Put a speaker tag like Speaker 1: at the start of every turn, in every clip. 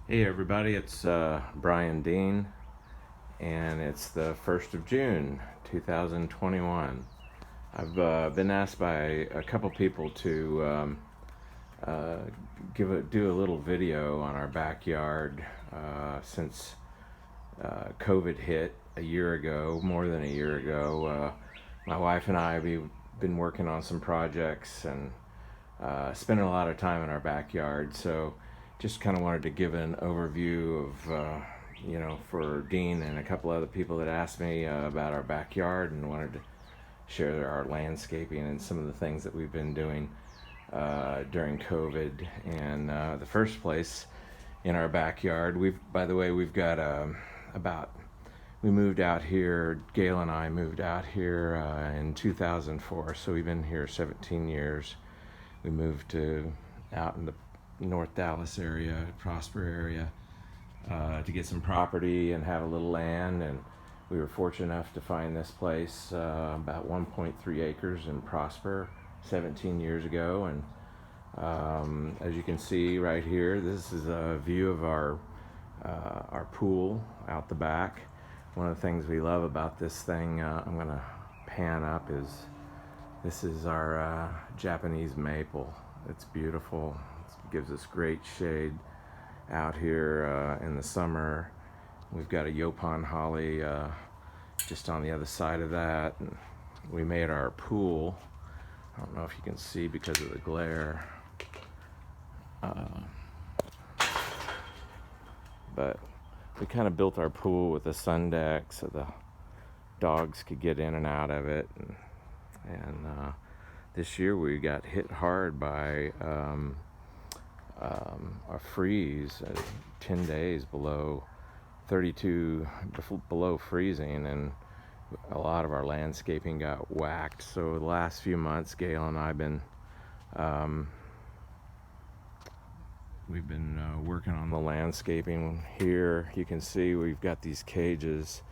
Speaker 1: Hey everybody, it's Brian Dean, and it's the 1st of June, 2021. I've been asked by a couple people to uh, do a little video on our backyard since COVID hit a year ago, more than a year ago. My wife and I, we've been working on some projects and spending a lot of time in our backyard. So just kind of wanted to give an overview of, for Dean and a couple other people that asked me about our backyard and wanted to share our landscaping and some of the things that we've been doing during COVID. And the first place in our backyard, by the way, we've got we moved out here, Gail and I moved out here in 2004, so we've been here 17 years. We moved out in the North Dallas area, Prosper area, to get some property and have a little land. And we were fortunate enough to find this place, about 1.3 acres in Prosper, 17 years ago. And as you can see right here, this is a view of our pool out the back. One of the things we love about this thing, I'm going to pan up, is this is our Japanese maple. It's beautiful. It gives us great shade out here in the summer. We've got a Yopon holly just on the other side of that. And we made our pool. I don't know if you can see because of the glare. But we kind of built our pool with a sun deck so the dogs could get in and out of it. And this year we got hit hard by a freeze, 10 days below 32, below freezing, and a lot of our landscaping got whacked. So the last few months, Gail and I have been we've been working on the landscaping here. You can see we've got these cages.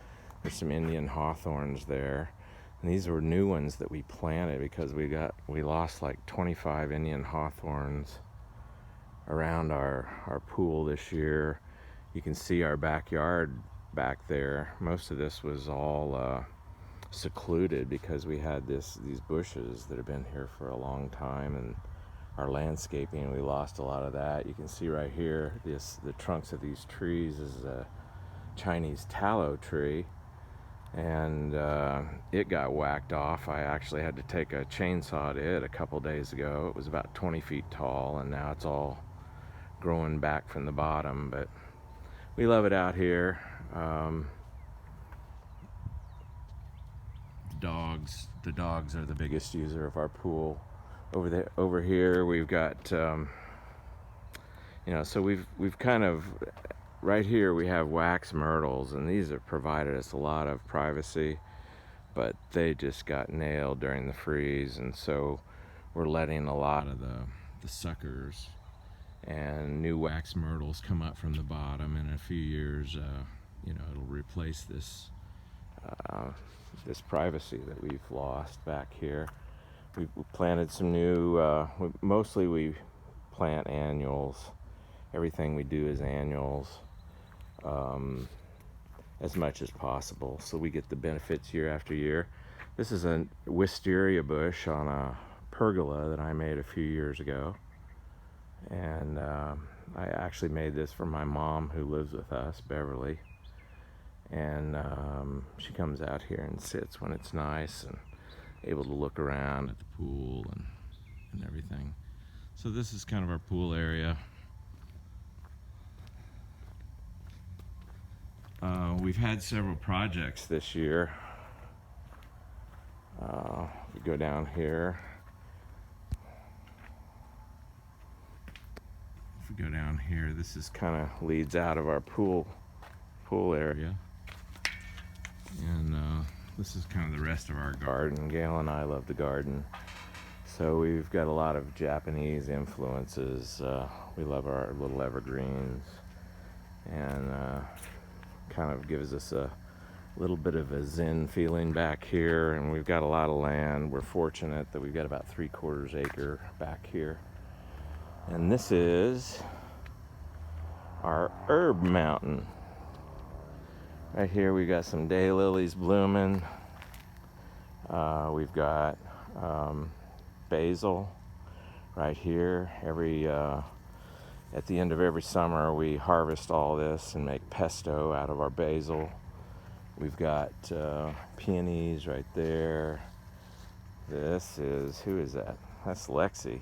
Speaker 1: There's some Indian hawthorns there. And these were new ones that we planted because we lost like 25 Indian hawthorns around our pool this year. You can see our backyard back there. Most of this was all secluded because we had these bushes that have been here for a long time, and our landscaping, we lost a lot of that. You can see right here, the trunks of these trees is a Chinese tallow tree, and it got whacked off. I actually had to take a chainsaw to it a couple days ago. It was about 20 feet tall, and now it's all growing back from the bottom. But we love it out here. The dogs are the biggest user of our pool. Over here we've got so we've kind of, right here we have wax myrtles, and these have provided us a lot of privacy, but they just got nailed during the freeze, and so we're letting a lot of the suckers and new wax myrtles come up from the bottom. In a few years, it'll replace this privacy that we've lost back here. We planted some new, mostly we plant annuals. Everything we do is annuals, as much as possible, so we get the benefits year after year. This is a wisteria bush on a pergola that I made a few years ago. And I actually made this for my mom who lives with us, Beverly. And she comes out here and sits when it's nice and able to look around at the pool and everything. So this is kind of our pool area. We've had several projects this year. We go down here. If we go down here, this is kind of leads out of our pool area. And this is kind of the rest of our garden. Gail and I love the garden. So we've got a lot of Japanese influences. We love our little evergreens, and kind of gives us a little bit of a zen feeling back here. And we've got a lot of land. We're fortunate that we've got about 3/4 acre back here. And this is our herb mountain. Right here we got some daylilies blooming. We've got basil right here. At the end of every summer we harvest all this and make pesto out of our basil. We've got peonies right there. Who is that? That's Lexi.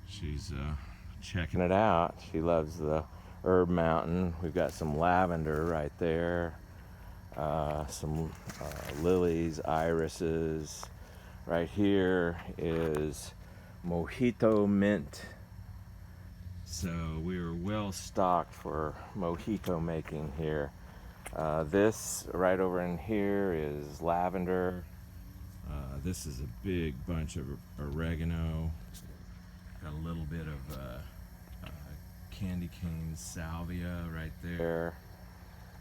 Speaker 1: She's checking it out. She loves the herb mountain. We've got some lavender right there. Some lilies, irises. Right here is mojito mint. So we are well stocked for mojito making here. This right over in here is lavender. This is a big bunch of oregano. Got a little bit of candy cane salvia right there.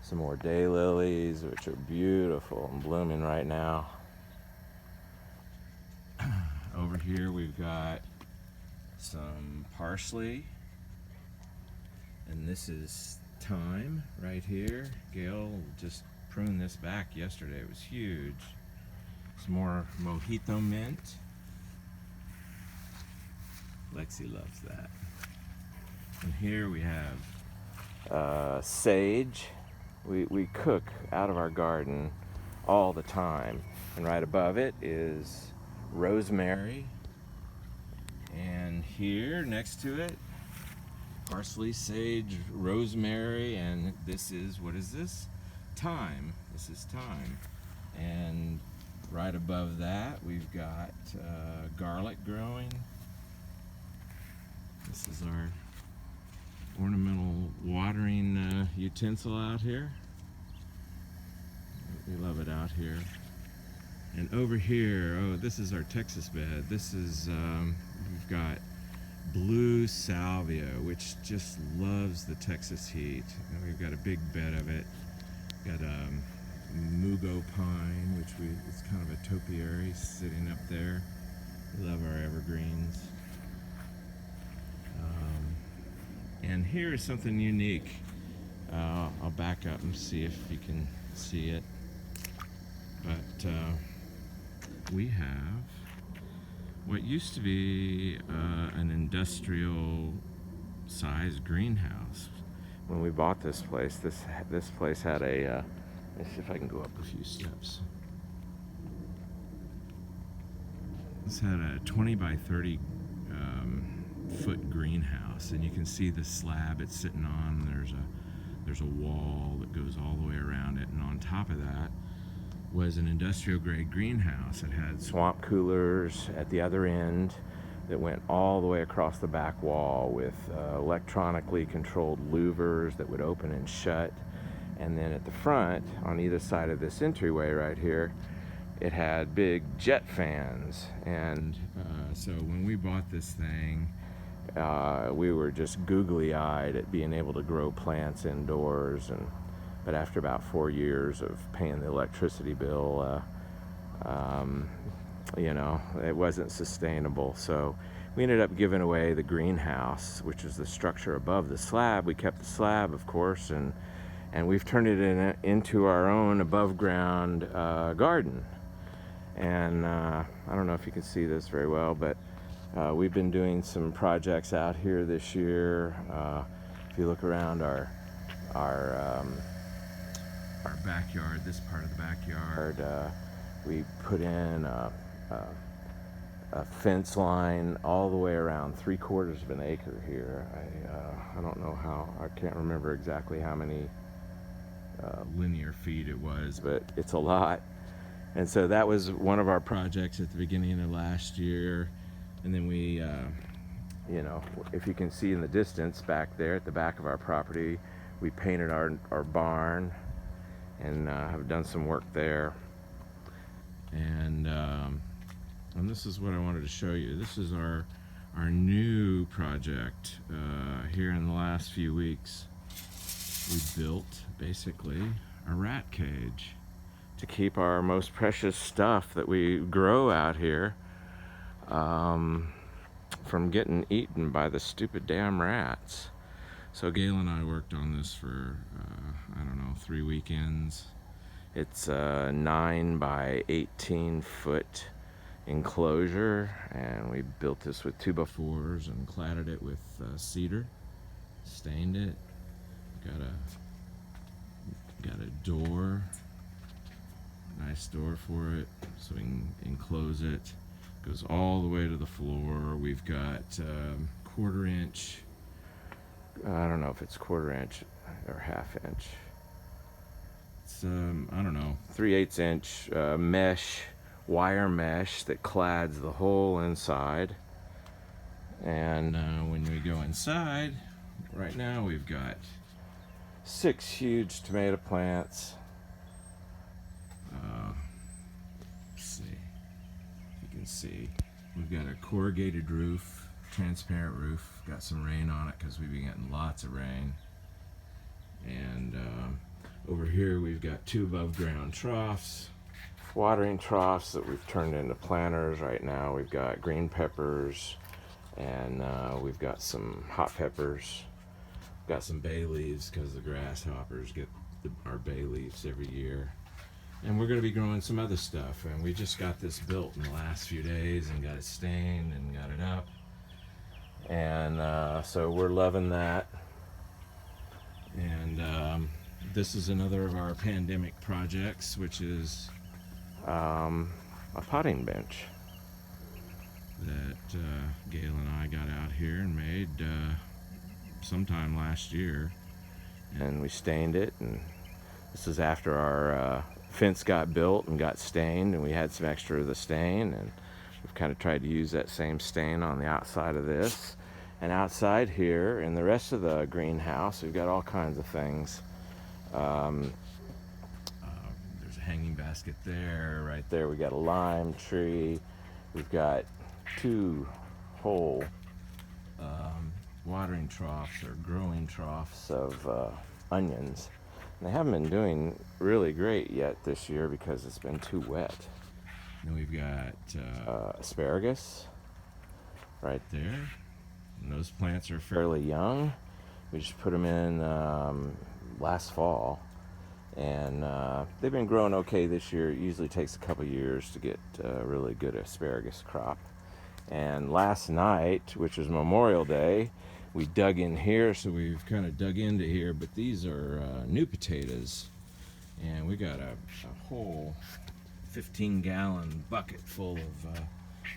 Speaker 1: Some more daylilies, which are beautiful and blooming right now. Over here we've got some parsley, and this is thyme right here. Gail just pruned this back yesterday. It was huge. Some more mojito mint. Lexi loves that. And here we have sage. We cook out of our garden all the time. And right above it is rosemary. And here next to it, parsley, sage, rosemary, and this is, what is this? Thyme. This is thyme. And right above that, we've got garlic growing. This is our ornamental watering utensil out here. We love it out here. And over here, oh, this is our Texas bed. This is, we've got blue salvia, which just loves the Texas heat. And we've got a big bed of it. Got mugo pine, which it's kind of a topiary sitting up there. We love our evergreens. And here is something unique. I'll back up and see if you can see it. But we have what used to be an industrial sized greenhouse. When we bought this place, this place had a, let's see if I can go up a few steps. This had a 20 by 30 foot greenhouse, and you can see the slab it's sitting on. There's a wall that goes all the way around it, and on top of that was an industrial grade greenhouse. It had swamp coolers at the other end that went all the way across the back wall with electronically controlled louvers that would open and shut. And then at the front, on either side of this entryway right here, it had big jet fans. And so when we bought this thing, we were just googly-eyed at being able to grow plants indoors. But after about 4 years of paying the electricity bill, it wasn't sustainable. So we ended up giving away the greenhouse, which is the structure above the slab. We kept the slab, of course, and we've turned it into our own above-ground garden. And I don't know if you can see this very well, but we've been doing some projects out here this year. If you look around our backyard, this part of the backyard, we put in a fence line all the way around 3/4 of an acre here. I don't know how, I can't remember exactly how many linear feet it was, but it's a lot. And so that was one of our projects at the beginning of last year. And then we, if you can see in the distance back there at the back of our property, we painted our barn and have done some work there. And this is what I wanted to show you. This is our new project here in the last few weeks. We built basically a rat cage to keep our most precious stuff that we grow out here from getting eaten by the stupid damn rats. So Gail and I worked on this for, I don't know, 3 weekends. It's a 9 by 18 foot enclosure, and we built this with 2x4s and cladded it with cedar, stained it. Got a door, nice door for it, so we can enclose it. Goes all the way to the floor. We've got 1/4 inch. I don't know if it's 1/4 inch or 1/2 inch. It's I don't know, 3/8 inch mesh, wire mesh that clads the whole inside. And when we go inside, right now we've got 6 huge tomato plants. Let's see if you can see. We've got a corrugated roof, transparent roof. Got some rain on it because we've been getting lots of rain. And over here we've got 2 above ground troughs, watering troughs that we've turned into planters. Right now we've got green peppers, and we've got some hot peppers. Got some bay leaves because the grasshoppers get our bay leaves every year. And we're going to be growing some other stuff, and we just got this built in the last few days and got it stained and got it up. And so we're loving that. And this is another of our pandemic projects, which is a potting bench that Gail and I got out here and made sometime last year. And we stained it, and this is after our fence got built and got stained, and we had some extra of the stain, and we've kind of tried to use that same stain on the outside of this. And outside here in the rest of the greenhouse, we've got all kinds of things. There's a hanging basket there. Right there we got a lime tree. We've got 2 whole watering troughs or growing troughs of onions. And they haven't been doing really great yet this year because it's been too wet. Then we've got asparagus right there. And those plants are fairly young. We just put them in last fall, and they've been growing okay this year. It usually takes a couple years to get a really good asparagus crop. And last night, which was Memorial Day, we dug in here, so we've kind of dug into here, but these are new potatoes, and we got a whole 15-gallon bucket full of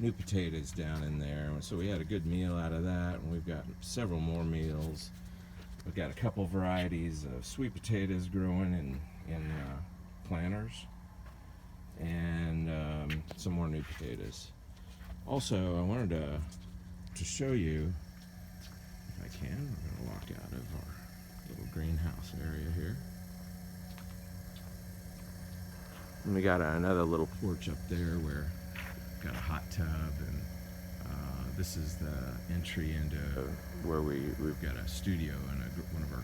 Speaker 1: new potatoes down in there. So we had a good meal out of that, and we've got several more meals. We've got a couple varieties of sweet potatoes growing in planters, and some more new potatoes. Also, I wanted to show you, if I can, we're going to walk out of our little greenhouse area here. And we got another little porch up there where we've got a hot tub, and this is the entry into where we've got a studio and one of our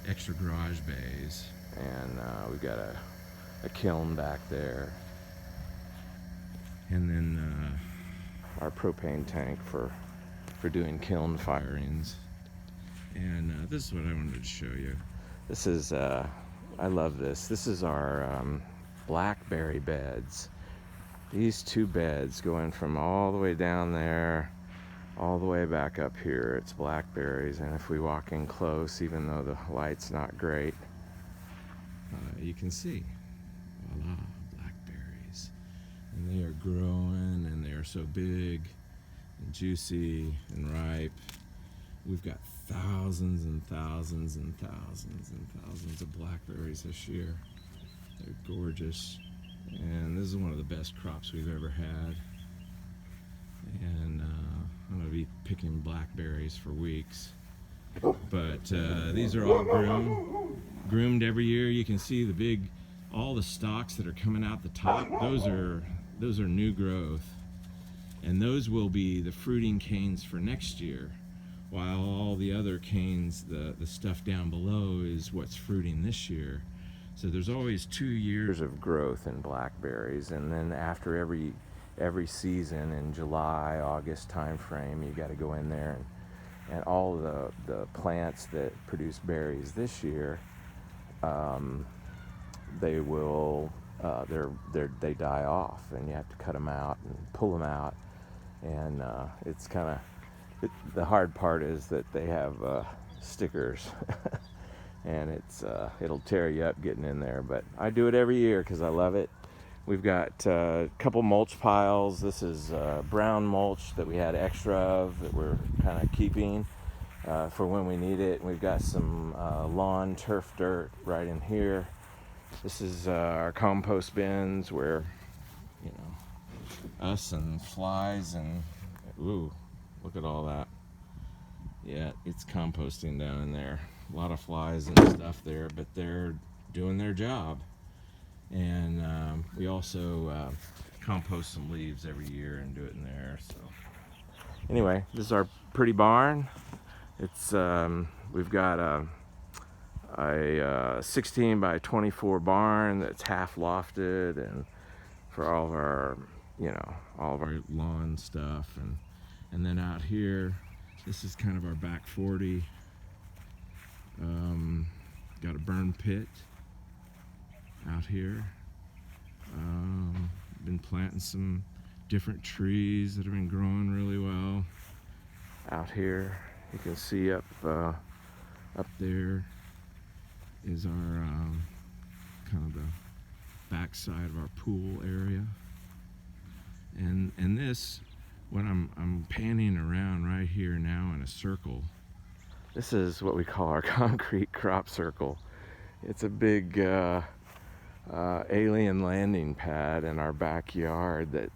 Speaker 1: extra garage bays, and we've got a kiln back there, and then our propane tank for doing kiln firings. And this is what I wanted to show you. This is I love this. This is our blackberry beds. These 2 beds going from all the way down there all the way back up here. It's blackberries, and if we walk in close, even though the light's not great, you can see, voila, blackberries. And they are growing, and they are so big and juicy and ripe. We've got thousands and thousands and thousands and thousands of blackberries this year. They're gorgeous, and this is one of the best crops we've ever had. And I'm going to be picking blackberries for weeks. But these are all groomed every year. You can see all the stalks that are coming out the top. Those are new growth, and those will be the fruiting canes for next year, while all the other canes, the stuff down below, is what's fruiting this year. So there's always 2 years of growth in blackberries, and then after every season in July, August time frame, you got to go in there and all the plants that produce berries this year, they will they die off, and you have to cut them out and pull them out, and it's kind of the hard part is that they have stickers and it'll tear you up getting in there, but I do it every year because I love it. We've got a couple mulch piles. This is brown mulch that we had extra of that we're kind of keeping for when we need it. We've got some lawn turf dirt right in here. This is our compost bins where, you know, us and flies and, ooh, look at all that. Yeah, it's composting down in there. A lot of flies and stuff there, but they're doing their job. And we also compost some leaves every year and do it in there. So anyway, this is our pretty barn. It's we've got a 16 by 24 barn that's half lofted, and for all of our, you know, all of our lawn stuff, and then out here, this is kind of our back 40. Got a burn pit out here. Been planting some different trees that have been growing really well out here. You can see up there is our kind of the back side of our pool area, and this, when I'm panning around right here now in a circle, this is what we call our concrete crop circle. It's a big alien landing pad in our backyard that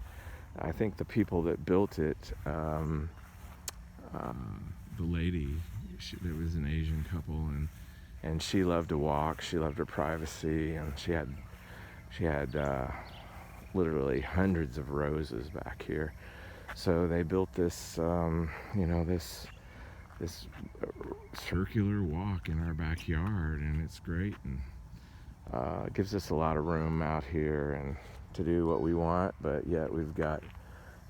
Speaker 1: I think the people that built it, the lady, there was an Asian couple, and she loved to walk. She loved her privacy, and she had literally hundreds of roses back here. So they built this, you know, this circular walk in our backyard, and it's great, and it gives us a lot of room out here and to do what we want, but yet we've got,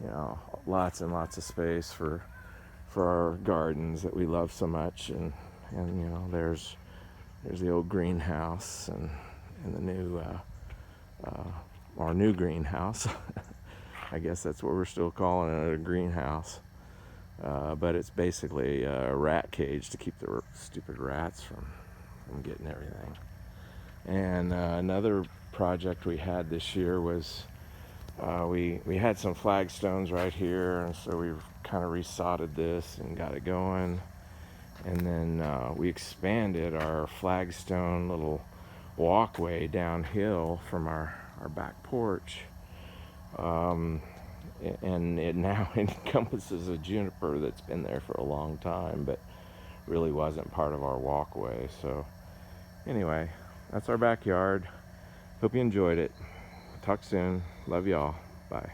Speaker 1: you know, lots and lots of space for our gardens that we love so much, and you know, there's the old greenhouse and the new our new greenhouse. I guess that's what we're still calling it, a greenhouse. But it's basically a rat cage to keep the stupid rats from getting everything. And another project we had this year was we had some flagstones right here, and so we kind of resodded this and got it going. And then we expanded our flagstone little walkway downhill from our back porch. And it now encompasses a juniper that's been there for a long time, but really wasn't part of our walkway. So anyway, that's our backyard. Hope you enjoyed it. Talk soon. Love y'all. Bye.